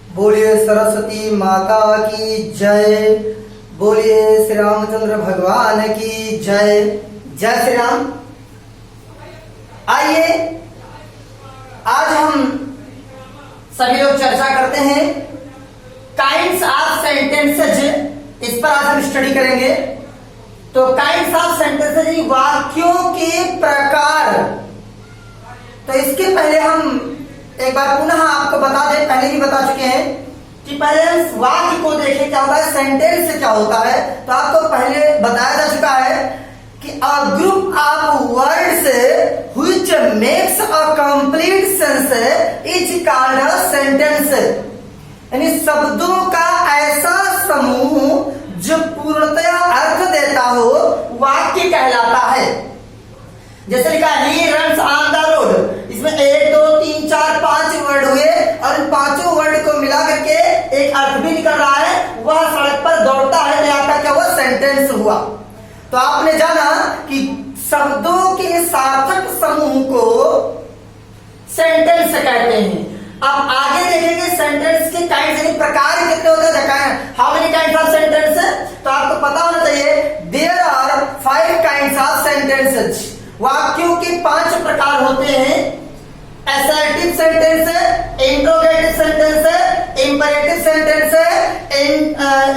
बोलिए सरस्वती माता की जय। बोलिए श्री रामचंद्र भगवान की जय। जय श्री राम। आइए आज हम सभी लोग चर्चा करते हैं काइंड्स ऑफ सेंटेंसेज। इस पर आज हम स्टडी करेंगे। तो काइंड्स ऑफ सेंटेंसेज वाक्यों के प्रकार। तो इसके पहले हम एक बार पुनः आपको बता दें, पहले भी बता चुके हैं कि पहले हम वाक्य को देखें क्या होता है, सेंटेंस क्या होता है। तो आपको पहले बताया जा चुका है कि a group of words which makes a complete sense is called a sentence. यानी शब्दों का ऐसा समूह जो पूर्णतया अर्थ देता हो वाक्य कहलाता है। जैसे लिखा ही रन्स ऑन द रोड, इसमें 1 2 3 4 5 वर्ड हुए और इन पांचों वर्ड को मिला करके एक अर्थ भी निकल रहा है, वह सड़क पर दौड़ता है। यहाँ का क्या हुआ, सेंटेंस हुआ। तो आपने जाना कि शब्दों के सार्थक समूह को सेंटेंस कहते हैं। अब आगे देखेंगे सेंटेंस के काइंड्स यानी प्रकार कितने होते हैं। How many kinds of sentence, तो आपको पता होना चाहिए there are 5 kinds of sentences. वाक्यों के 5 प्रकार होते हैं। Assertive sentence, interrogative sentence, imperative sentence,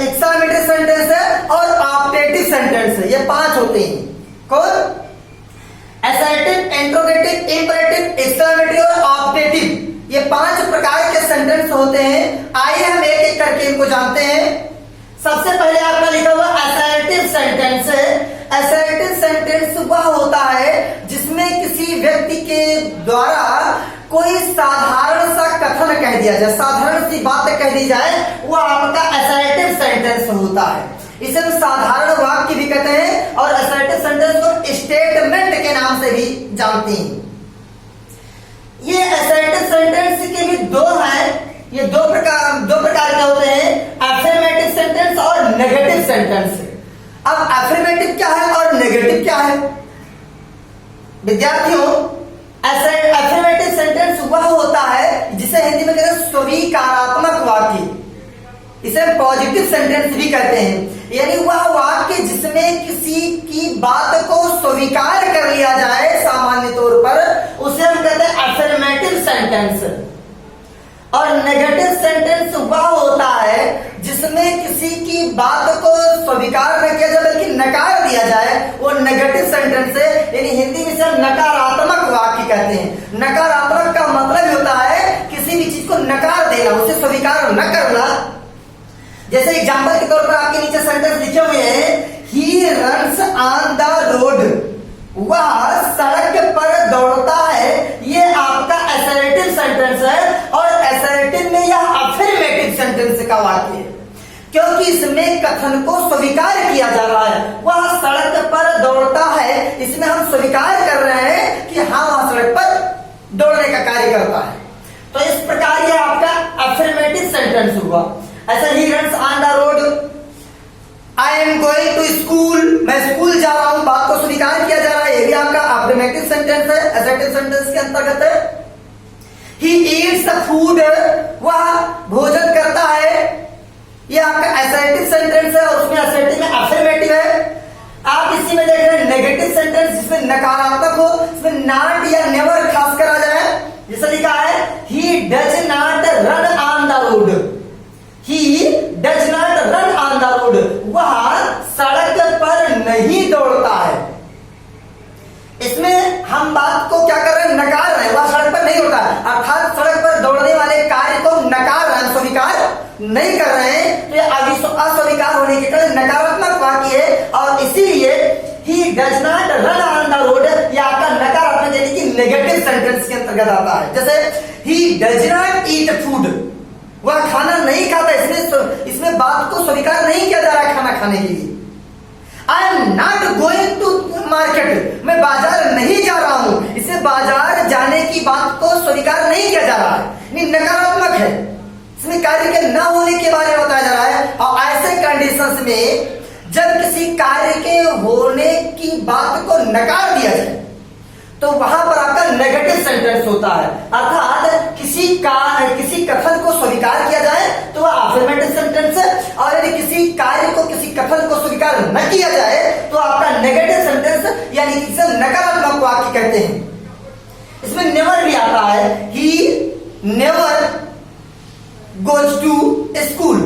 exclamatory sentence और ऑप्टेटिव सेंटेंस। ये 5 होते हैं। कौन? असर्टिव, इंट्रोगेटिव, इंपरेटिव, एक्सक्लेमेटरी और ऑप्टेटिव। ये 5 प्रकार के सेंटेंस होते हैं। आइए हम एक एक करके इनको जानते हैं। सबसे पहले आपका लिखा हुआ असर्टिव सेंटेंस। असर्टिव सेंटेंस वह होता है जिसमें किसी व्यक्ति के द्वारा कोई साधारण सा कथन कह दिया जाए, साधारण सी बात कह दी जाए, वह आपका असर्टिव सेंटेंस होता है। इसे हम साधारण वाक्य भी कहते हैं और असर्टिव सेंटेंस को स्टेटमेंट के नाम से भी जानते हैं। ये असर्टिव सेंटेंस के भी 2 हैं। ये दो प्रकार के होते हैं, अफर्मेटिव सेंटेंस और नेगेटिव सेंटेंस। अब अफर्मेटिव क्या है और नेगेटिव क्या है विद्यार्थियों? अफर्मेटिव सेंटेंस वह होता है जिसे हिंदी में कहते हैं स्वीकारात्मक वाक्य। इसे पॉजिटिव सेंटेंस भी कहते हैं। यानी वह वाक्य जिसमें किसी की बात को स्वीकार कर लिया जाए सामान्य तौर पर, उसे हम कहते हैं अफर्मेटिव सेंटेंस। और नेगेटिव सेंटेंस वह होता है जिसमें किसी की बात को स्वीकार न किया जाए बल्कि नकार दिया जाए, वो नेगेटिव सेंटेंस है। यानी हिंदी में सिर्फ नकारात्मक वाक्य कहते हैं। नकारात्मक का मतलब होता है किसी भी चीज को नकार देना, उसे स्वीकार न करना। जैसे एग्जाम्पल के तौर पर आपके नीचे सेंटेंस लिखे हुए हैं, ही रन्स ऑन द रोड, वह सड़क पर दौड़ता है। ये आपका असर्टिव सेंटेंस है और असर्टिव में यह अफर्मेटिव सेंटेंस का वाक्य है, क्योंकि इसमें कथन को स्वीकार किया जा रहा है। वह सड़क पर दौड़ता है, इसमें हम स्वीकार कर रहे हैं कि हाँ वह सड़क पर दौड़ने का कार्य करता है। तो इस प्रकार यह आपका अफर्मेटिव सेंटेंस हुआ। ऐसा ही runs on the road, I am going to school, मैं स्कूल जा रहा हूं, बात को स्वीकार किया जा रहा है। ये भी आपका अफर्मेटिव सेंटेंस है, असर्टिव सेंटेंस के अंतर्गत है। ही ईट्स द फूड, वह भोजन करता है, ये आपका असर्टिव सेंटेंस है और उसमें असर्टिव में अफर्मेटिव है। आप इसी में देख रहे हैं नेगेटिव सेंटेंस जिसमें नकारात्मक हो, इसमें नॉट या नेवर खास करा जाए। जैसे लिखा है he does not run on the road, he does not run on the road, वह सड़क पर नहीं दौड़ता है। इसमें हम बात को क्या कर रहे हैं, नकार रहे हैं। वह सड़क पर नहीं होता है, अर्थात सड़क पर दौड़ने वाले कार्य को नकार रहे हैं, स्वीकार नहीं कर रहे हैं। तो यह अस्वीकार होने के कारण नकारात्मक वाक्य है और इसीलिए he does not run on the road यह आपका नकारात्मक यानी कि नेगेटिव सेंटेंस के अंतर्गत आता है। जैसे he does not eat food, वह खाना नहीं खाता, इसमें बात को स्वीकार नहीं किया जा रहा है खाना खाने के लिए। I am not going to market, मैं बाजार नहीं जा रहा हूं, इसे बाजार जाने की बात को स्वीकार नहीं किया जा रहा है, नकारात्मक है। इसमें कार्य के न होने के बारे में बताया जा रहा है। और ऐसे कंडीशंस में जब किसी कार्य के होने की बात को नकार दिया जाए तो वहां पर आपका नेगेटिव सेंटेंस होता है, अर्थात किसी कथन को स्वीकार किया जाए कथन को स्वीकार न किया जाए तो आपका नेगेटिव सेंटेंस यानी कि इसे नकारात्मक वाक्य कहते हैं। इसमें नेवर भी आता है, he never goes to school,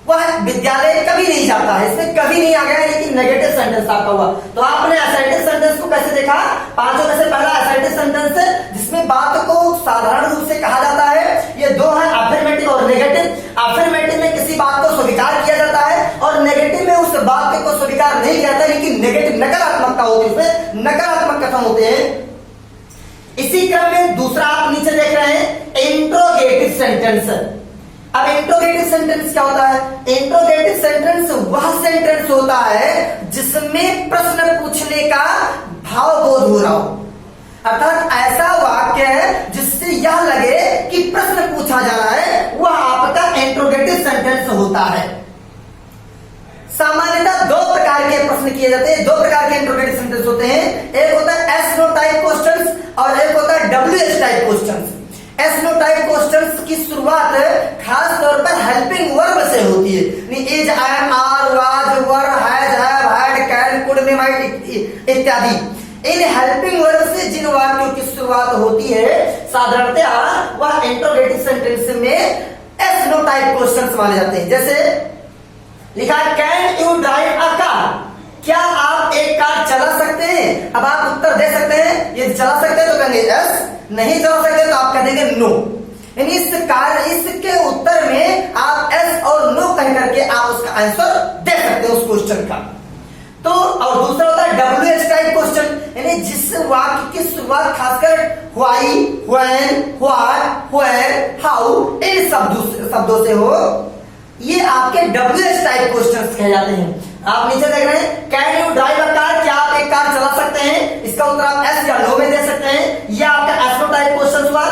वह विद्यालय कभी नहीं जाता है। इसमें कभी नहीं आ गया है, लेकिन नेगेटिव सेंटेंस आपका हुआ। तो आपने असर्टिव सेंटेंस को कैसे देखा? पांचों में से पहला असर्टिव सेंटेंस है जिसमें बात को साधारण रूप से कहा जाता है। ये दो है, अफर्मेटिव और नेगेटिव। अफर्मेटिव में किसी बात को स्वीकार किया जाता है और नेगेटिव में उस बात को स्वीकार नहीं किया जाता, लेकिन नेगेटिव नकारात्मकता होती है, उसमें नकारात्मक कथन होते हैं। इसी क्रम में दूसरा आप नीचे देख रहे हैं इंट्रोगेटिव सेंटेंस। अब इंट्रोगेटिव सेंटेंस क्या होता है? इंट्रोगेटिव सेंटेंस वह सेंटेंस होता है जिसमें प्रश्न पूछने का भावबोध हो रहा हो, अर्थात ऐसा वाक्य है जिससे यह लगे कि प्रश्न पूछा जा रहा है, वह आपका इंट्रोगेटिव सेंटेंस होता है। सामान्यतः दो प्रकार के प्रश्न किए जाते हैं, दो प्रकार के इंट्रोगेटिव सेंटेंस होते हैं। एक होता है एस नो टाइप क्वेश्चंस और एक होता है WH type questions. Yes no type questions की शुरुआत खास तौर पर हेल्पिंग वर्ब से होती है, is, am, are, was, were, has, have, had, can, could, may, might इत्यादि। इन हेल्पिंग वर्ब से जिन वाक्यों की शुरुआत होती है साधारणतः वह इंट्रोगेटिव सेंटेंस में एस नो टाइप क्वेश्चंस माने जाते हैं। जैसे लिखा है can you drive a car, क्या आप एक कार चला सकते हैं? अब आप उत्तर दे सकते हैं, ये चला सकते हैं तो कहेंगे यस, नहीं चला सकते तो आप कह देंगे नो। यानी इसके उत्तर में आप एस और नो कह करके आप उसका आंसर दे सकते हैं उस क्वेश्चन का। तो और दूसरा होता है WH टाइप क्वेश्चन, यानी जिस वाक्य की शुरुआत खासकर why, when, what, where, how इन शब्दों से हो, ये आपके WH टाइप क्वेश्चंस कहे जाते हैं। आप नीचे देख रहे हैं can you drive a car, क्या आप एक कार चला सकते हैं? इसका उत्तर आप एस या नो में दे सकते हैं। यह आपका एस नो टाइप क्वेश्चन हुआ।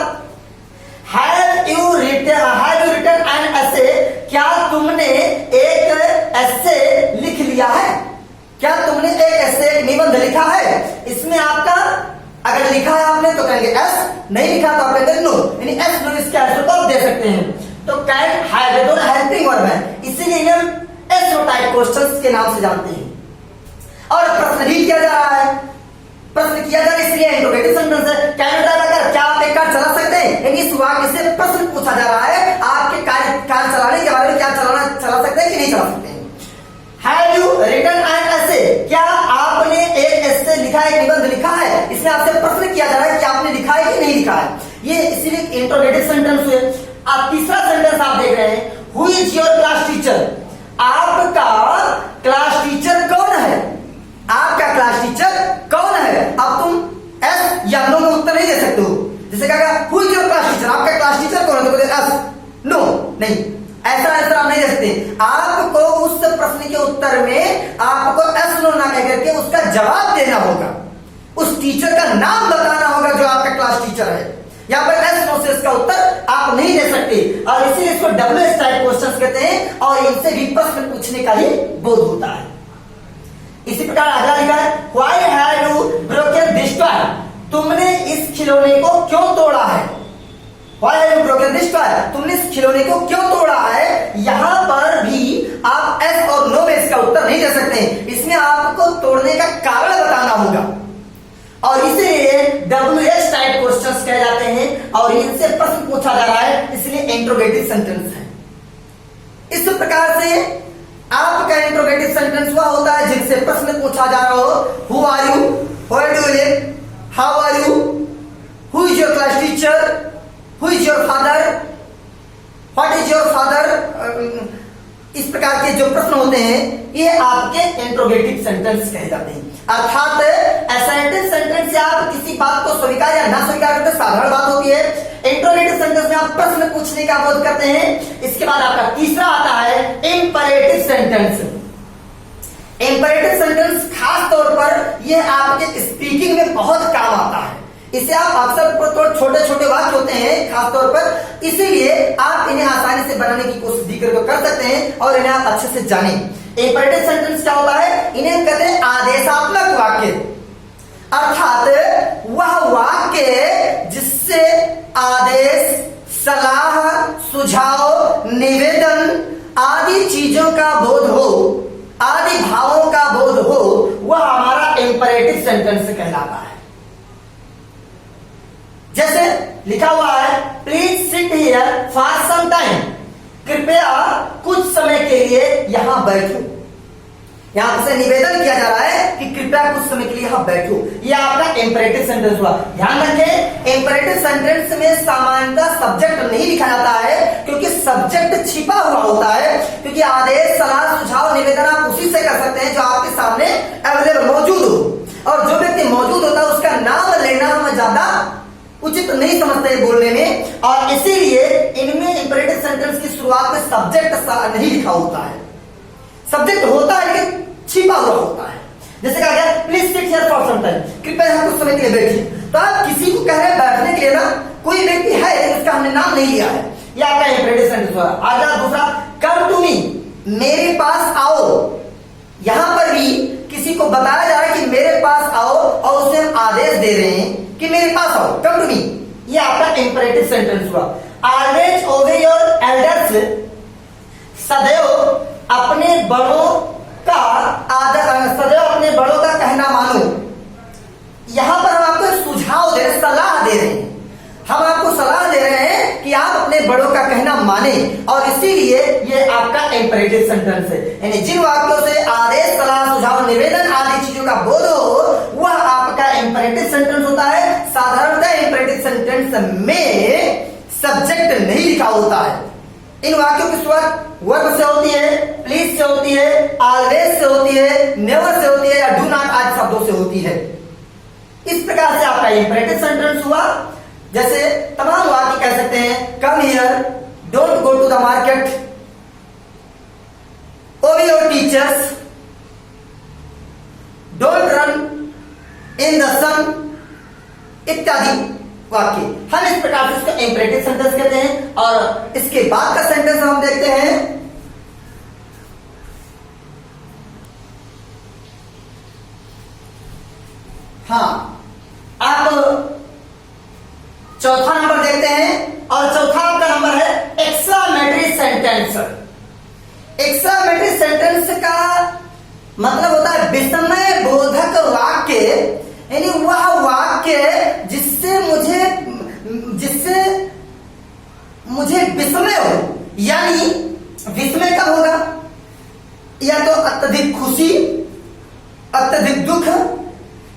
Have you written an essay, क्या तुमने एक एसे लिख लिया है? क्या तुमने एक एसे, एक निबंध लिखा है? इसमें आपका अगर लिखा है आपने तो कहेंगे एस, नहीं लिखा तो आप कहेंगे नो, यानी एस नो इसके आंसर को आप दे सकते हैं। तो कैन, हैव, ये दोनों हेल्पिंग वर्ब है, इसीलिए हम एस नो टाइप क्वेश्चंस के नाम से जानते हैं। और प्रश्न भी किया जा रहा है, प्रश्न किया जा रहा है इसलिए इंट्रोगेटिव सेंटेंस है। Can you drive a car, क्या आप एक कार चला सकते हैं? यानी इस वाक्य से प्रश्न पूछा जा रहा है आपके कार चलाने के बारे में, क्या चला सकते हैं कि नहीं चला सकते हैं। Have you written an essay, क्या आपने एक एसे लिखा है, एक निबंध लिखा है? इसमें आपसे प्रश्न किया जा रहा है कि आपने लिखा है कि नहीं लिखा है, ये इसीलिए इंट्रोगेटिव सेंटेंस हुए। अब तीसरा सेंटेंस आप देख रहे हैं who is your class teacher, आपका क्लास टीचर कौन है? आपका क्लास टीचर कौन है? अब तुम एस या नो में उत्तर नहीं दे सकते हो। जैसे कहा who is your class teacher, आपका क्लास टीचर कौन है? तो बोले एस, नो, नहीं, ऐसा आंसर आप नहीं दे सकते। आपको उस प्रश्न के उत्तर में आपको एस नो ना कह करके उसका जवाब देना होगा, उस टीचर का नाम बताना होगा जो आपका क्लास टीचर है। यहाँ पर एस नो से इसका उत्तर आप नहीं दे सकते, और इसीलिए इसको WH टाइप क्वेश्चंस कहते हैं, और इनसे भी प्रश्न पूछने का ही बोध होता है। इसी प्रकार अगला लिखा है why have you broken this toy, तुमने इस खिलौने को क्यों तोड़ा है? Why have you broken this toy, तुमने इस खिलौने को क्यों तोड़ा है? यहां पर भी आप एस और नो में इसका उत्तर नहीं दे सकते, इसमें आपको तोड़ने का कारण बताना होगा, और इसीलिए WH टाइप क्वेश्चंस कहे जाते हैं, और इनसे प्रश्न पूछा जा रहा है, इसलिए इंट्रोगेटिव सेंटेंस है। इस प्रकार से आपका इंट्रोगेटिव सेंटेंस वह होता है जिनसे प्रश्न पूछा जा रहा हो। Who are you, where do you live, how are you, who is your class teacher, who is your father, what is your father, इस प्रकार के जो प्रश्न होते हैं ये आपके इंट्रोगेटिव सेंटेंस कहे जाते हैं। अर्थात असर्टिव सेंटेंस से आप किसी बात को स्वीकार या ना स्वीकार करते साधारण बात होती है। इंट्रोगेटिव सेंटेंस में आप प्रश्न पूछने का बोध करते हैं। इसके बाद आपका तीसरा आता है इंपरेटिव सेंटेंस। इंपरेटिव सेंटेंस खास तौर पर यह आपके स्पीकिंग में बहुत काम आता है। इसे आप अक्सर छोटे छोटे वाक्य होते हैं खास तौर पर, इसीलिए आप इन्हें आसानी से बनाने की कोशिश दीकर कर सकते हैं और इन्हें आप अच्छे से जानें। इंपरेटिव सेंटेंस क्या होता है? इन्हें कहते हैं आदेशात्मक वाक्य, अर्थात वह वाक्य जिससे आदेश, सलाह, सुझाव, निवेदन आदि चीजों का बोध हो, आदि भावों का बोध हो, वह हमारा इंपरेटिव सेंटेंस कहलाता है। जैसे लिखा हुआ है please sit here for some time, कृपया कुछ समय के लिए यहां बैठो। यहां से निवेदन किया जा रहा है कि कृपया कुछ समय के लिए यहां बैठो। यह आपका इंपरेटिव सेंटेंस हुआ। ध्यान रखें, इंपरेटिव सेंटेंस में सामान्यतः सब्जेक्ट नहीं लिखा जाता है, क्योंकि सब्जेक्ट छिपा हुआ होता है। क्योंकि आदेश, सलाह, सुझाव, निवेदन आप उसी से कर सकते हैं जो आपके सामने अवेलेबल मौजूद हो, और जो व्यक्ति मौजूद होता है उसका नाम लेना हम ज्यादा उचित नहीं समझते हैं बोलने में, और इसीलिए इनमें इंपरेटिव सेंटेंस की शुरुआत में सब्जेक्ट नहीं लिखा होता है। सब्जेक्ट होता है लेकिन छिपा हुआ होता है। जैसे कहा गया please sit here for some time, कृपया यहां कुछ समय के लिए बैठिए। तो आप किसी को कह रहे हैं बैठने के लिए ना, कोई व्यक्ति है लेकिन उसका हमने नाम नहीं लिया है, यह आपका इंपरेटिव सेंटेंस हुआ। अगला दूसरा, कम टू मी, मेरे पास आओ। यहां पर भी किसी को बताया जा रहा है कि मेरे पास आओ, और उसे हम आदेश दे रहे हैं कि मेरे पास आओ, कम टू मी। यह आपका इंपरेटिव सेंटेंस हुआ। ऑलवेज ओबे योर एल्डर्स, सदैव अपने बड़ों का आदर, सदैव अपने बड़ों का कहना मानो। यहां पर हम आपको सुझाव दे रहे, सलाह दे रहे हैं। हम आपको सलाह दे रहे हैं कि आप अपने बड़ों का कहना माने, और इसीलिए ये आपका इंपरेटिव सेंटेंस है। यानी जिन वाक्यों से आदेश, सलाह, सुझाव, निवेदन आदि चीजों का बोध हो, वह आपका इंपरेटिव सेंटेंस होता है। साधारणतः इंपरेटिव सेंटेंस में सब्जेक्ट नहीं लिखा होता है। इन वाक्यों की शुरुआत वर्ब से होती है, प्लीज से होती है, ऑलवेज से होती है, नेवर से होती है, या डू नॉट आदि शब्दों से होती है। इस प्रकार से आपका इंपरेटिव सेंटेंस हुआ। जैसे तमाम वाक्य कह सकते हैं, come here, don't go to the market, obey your teachers, don't run in the sun, इत्यादि वाक्य। हम इस प्रकार से इसको इंपरेटिव सेंटेंस कहते हैं। और इसके बाद का सेंटेंस हम देखते हैं, हाँ, आप चौथा नंबर देखते हैं, और चौथा आपका नंबर है एक्सक्लेमेटरी सेंटेंस। एक्सक्लेमेटरी सेंटेंस का मतलब होता है विस्मय बोधक वाक्य, यानी वह वाक्य जिससे मुझे विस्मय हो। यानी विस्मय कब होगा? या तो अत्यधिक खुशी, अत्यधिक दुख,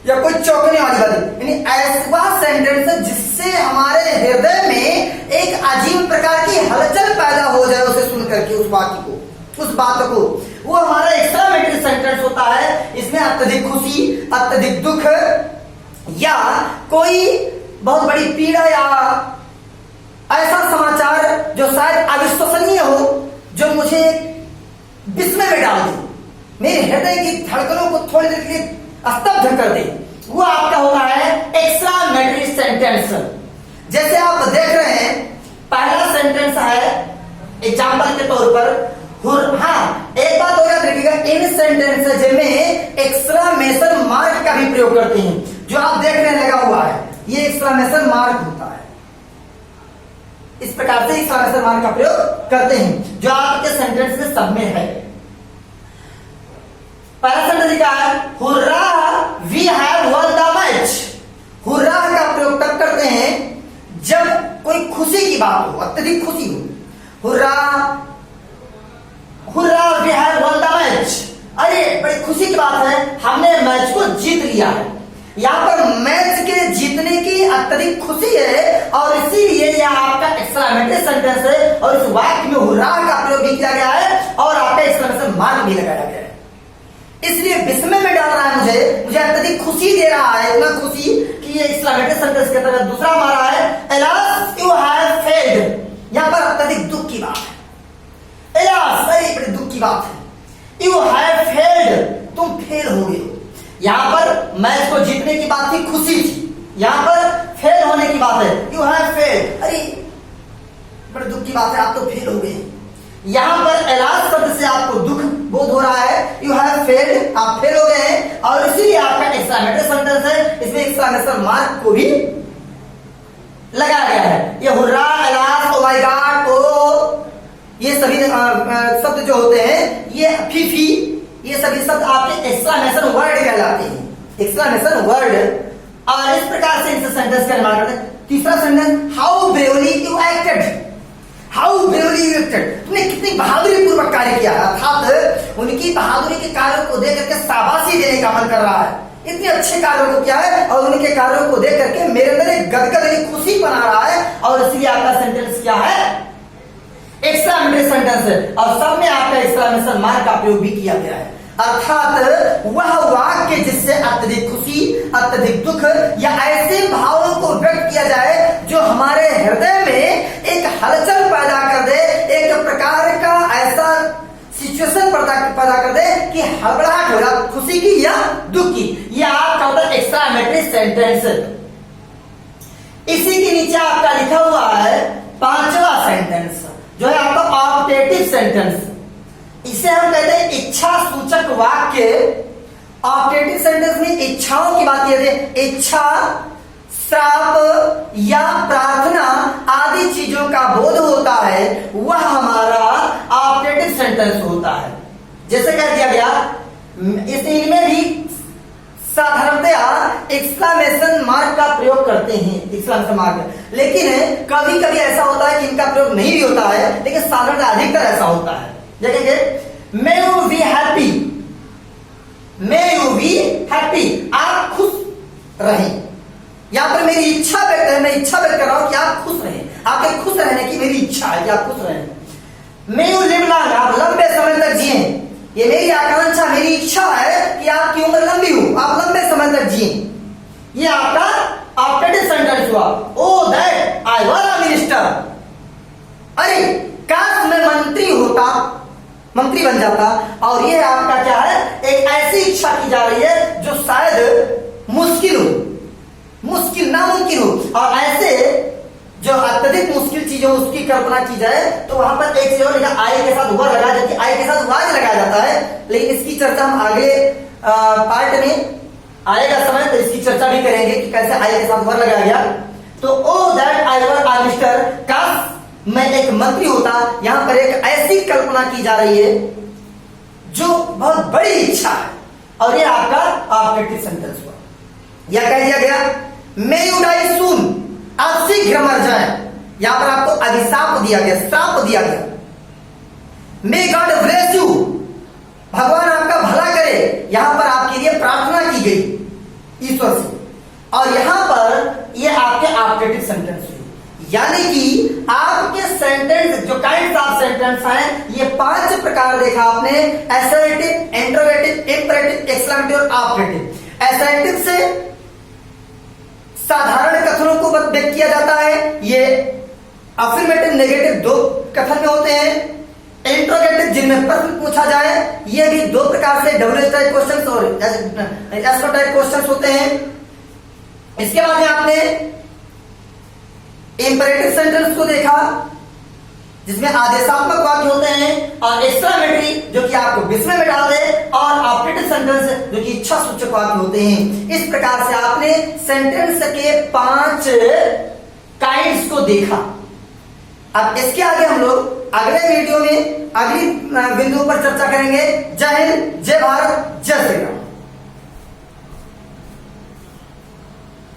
या कोई चौंकने वाली बात। यानी ऐसा सेंटेंस जिससे हमारे हृदय में एक अजीब प्रकार की हलचल पैदा हो जाए उसे सुन करके, उस वाक्य को, उस बात को, वो हमारा एक्सक्लेमेटरी सेंटेंस होता है। इसमें अत्यधिक खुशी, अत्यधिक दुख, या कोई बहुत बड़ी पीड़ा, या ऐसा समाचार जो शायद अविश्वसनीय हो, जो मुझे विस्मय में डाल दे, मेरे हृदय की धड़कनों को थोड़ी देर के लिए स्तब्ध कर दे, वो आपका होता है एक्सक्लेमेटरी सेंटेंस। जैसे आप देख रहे हैं, पहला सेंटेंस है एग्जाम्पल के तौर पर, हाँ, एक बात और याद रखिएगा, इन सेंटेंस में एक्सक्लेमेशन मार्क का भी प्रयोग करते हैं। जो आप देख रहे हैं लगा हुआ है, ये एक्सक्लेमेशन मार्क होता है। इस प्रकार से एक्सक्लेमेशन मार्क का प्रयोग करते हैं, जो आपके सेंटेंस में सब में है। पहला सेंटेंस लिखा है, hurrah we have won the match. Hurrah का प्रयोग तब करते हैं जब कोई खुशी की बात हो, अत्यधिक खुशी हो। Hurrah, hurrah we have won the match, अरे बड़ी खुशी की बात है, हमने मैच को जीत लिया है। यहाँ पर मैच के जीतने की अत्यधिक खुशी है, और इसीलिए यह आपका एक्सक्लेमेटरी सेंटेंस है, और इस वाक्य में हुर्रा का प्रयोग भी किया गया है, और आपका एक्सक्लेमेशन मार्क भी लगाया गया है। इसलिए विस्मय में डाल रहा है, मुझे अत्यधिक खुशी दे रहा है, इतना खुशी कि ये एक्सक्लेमेटरी सेंटेंस के तरह। दूसरा हमारा है एलास यू हैव फेल्ड, यहाँ पर अत्यधिक दुख की बात है। एलास, अरे बड़े दुख की बात है। यू हैव फेल्ड, तुम फेल हो गए हो। यहाँ पर मैच को जीतने की बात थी, खुशी थी, यहाँ पर फेल होने की बात है। यू हैव फेल्ड, अरे बड़े दुख की बात है, आप तो फेल हो गए। यहाँ पर एलास शब्द से आपको दुख बोध हो रहा है, यू हैव फेल्ड, आप फेल हो गए हैं, और इसीलिए आपका एक्सक्लेमेटरी सेंटेंस है। इसमें एक्सक्लेमेशन मार्क को भी लगाया गया है। ये hurrah, alas, oh my God, oh, ये सभी शब्द जो होते हैं ये फीफी, ये सभी शब्द आपके एक्सक्लेमेशन वर्ड कहलाते हैं, एक्सक्लेमेशन वर्ड। और इस प्रकार से इनसे सेंटेंस का निर्माण करते हैं। तीसरा sentence, how bravely you acted, how bravely you acted, तुमने कितनी बहादुरी पूर्वक कार्य किया, अर्थात उनकी बहादुरी के कार्यों को देख करके शाबाशी देने का मन कर रहा है, इतने अच्छे कार्यों को किया है और उनके कार्यों को देख करके मेरे अंदर एक गदगद, एक खुशी बना रहा है, और इसलिए आपका सेंटेंस क्या है, एक्सक्लेमेटरी सेंटेंस है, और सब में आपका एक्सक्लेमेशन मार्क का प्रयोग भी किया गया है। अर्थात वह वाक्य जिससे अत्यधिक खुशी, अत्यधिक दुख या ऐसे भावों को व्यक्त किया जाए जो हमारे हृदय में एक हलचल पैदा कर दे, एक प्रकार का ऐसा सिचुएशन पैदा कर दे कि हड़बड़ाहट हो जाए खुशी की या दुख की, यह आपका होता है एक्सक्लेमेटरी सेंटेंस। इसी के नीचे आपका लिखा हुआ है पांचवा सेंटेंस, जो है आपका ऑप्टेटिव सेंटेंस। इसे हम कहते हैं इच्छा सूचक वाक्य। ऑप्टेटिव सेंटेंस में इच्छाओं की बात किया, इच्छा, श्राप या प्रार्थना आदि चीजों का बोध होता है, वह हमारा ऑप्टेटिव सेंटेंस होता है। जैसे कह दिया गया, इनमें भी साधारणतया एक्सक्लेमेशन मार्क का प्रयोग करते हैं, एक्सक्लेमेशन मार्क, लेकिन कभी कभी ऐसा होता है कि इनका प्रयोग नहीं भी होता है, लेकिन साधारणतः अधिकतर ऐसा होता है। देखेंगे, may you be happy, may you be happy, आप खुश रहें। यहां पर मेरी इच्छा व्यक्त है, मैं इच्छा व्यक्त कर रहा हूं कि आप खुश रहें, आपके खुश रहने की मेरी इच्छा है कि आप खुश रहें। मे यू लिव लॉन्ग, आप लंबे समय तक जिए, ये मेरी आकांक्षा, मेरी इच्छा है कि आपकी उम्र लंबी हो, आप लंबे समय तक जिए। ये आपका ऑप्टेटिव सेंटेंस हुआ। Oh that I was a minister, अरे काश मैं मंत्री होता, मंत्री बन जाता। और ये आपका क्या है, एक ऐसी इच्छा की जा रही है जो शायद मुश्किल हो, मुश्किल नामुमकिन हो, और ऐसे जो अत्यधिक मुश्किल चीज हो उसकी कल्पना की जाए तो वहां पर एक चीज और लिखा, आई के साथ हुआ लगाया जाती है, आई के साथ वाज लगाया जाता है, लेकिन इसकी चर्चा हम आगे पार्ट में आएगा समय तो इसकी चर्चा भी करेंगे कि कैसे आई के साथ हुआ लगाया गया। तो ओ that I were a minister, काश मैं एक मंत्री होता। यहां पर एक ऐसी कल्पना की जा रही है जो बहुत बड़ी इच्छा है, और ये आपका ऑप्टेटिव सेंटेंस हुआ। यह कह दिया गया, मे यू डाई सून, आप शीघ्र मर जाए, यहां पर आपको अभिशाप दिया गया, श्राप दिया गया। मे गॉड ब्लेस यू, भगवान आपका भला करे, यहां पर आपके लिए प्रार्थना की गई ईश्वर से, और यहां पर ये आपके ऑप्टेटिव सेंटेंस हुए। यानी कि आपके सेंटेंस जो काइंड ऑफ सेंटेंस हैं, ये 5 प्रकार देखा आपने, असर्टिव, इंट्रोगेटिव, इंपरेटिव, एक्सक्लेमेटिव और ऑप्टेटिव। असर्टिव से साधारण कथनों को व्यक्त किया जाता है, ये अफर्मेटिव, नेगेटिव 2 कथन में होते हैं। इंट्रोगेटिव जिनमें प्रश्न पूछा जाए, ये भी 2 प्रकार से डब्ल्यूएच टाइप क्वेश्चन और एसओ टाइप क्वेश्चन होते हैं। इसके बाद में आपने इंपरेटिव सेंटेंस को देखा जिसमें आदेशात्मक वाक्य होते हैं, और एक्सक्लेमेटरी जो कि आपको विस्मय में डाल दे, और ऑप्टेटिव सेंटेंस जो कि इच्छा सूचक वाक्य होते हैं। इस प्रकार से आपने सेंटेंस के 5 काइंड्स को देखा। अब इसके आगे हम लोग अगले वीडियो में अगली बिंदु पर चर्चा करेंगे। जय हिंद, जय भारत, जय श्री राम।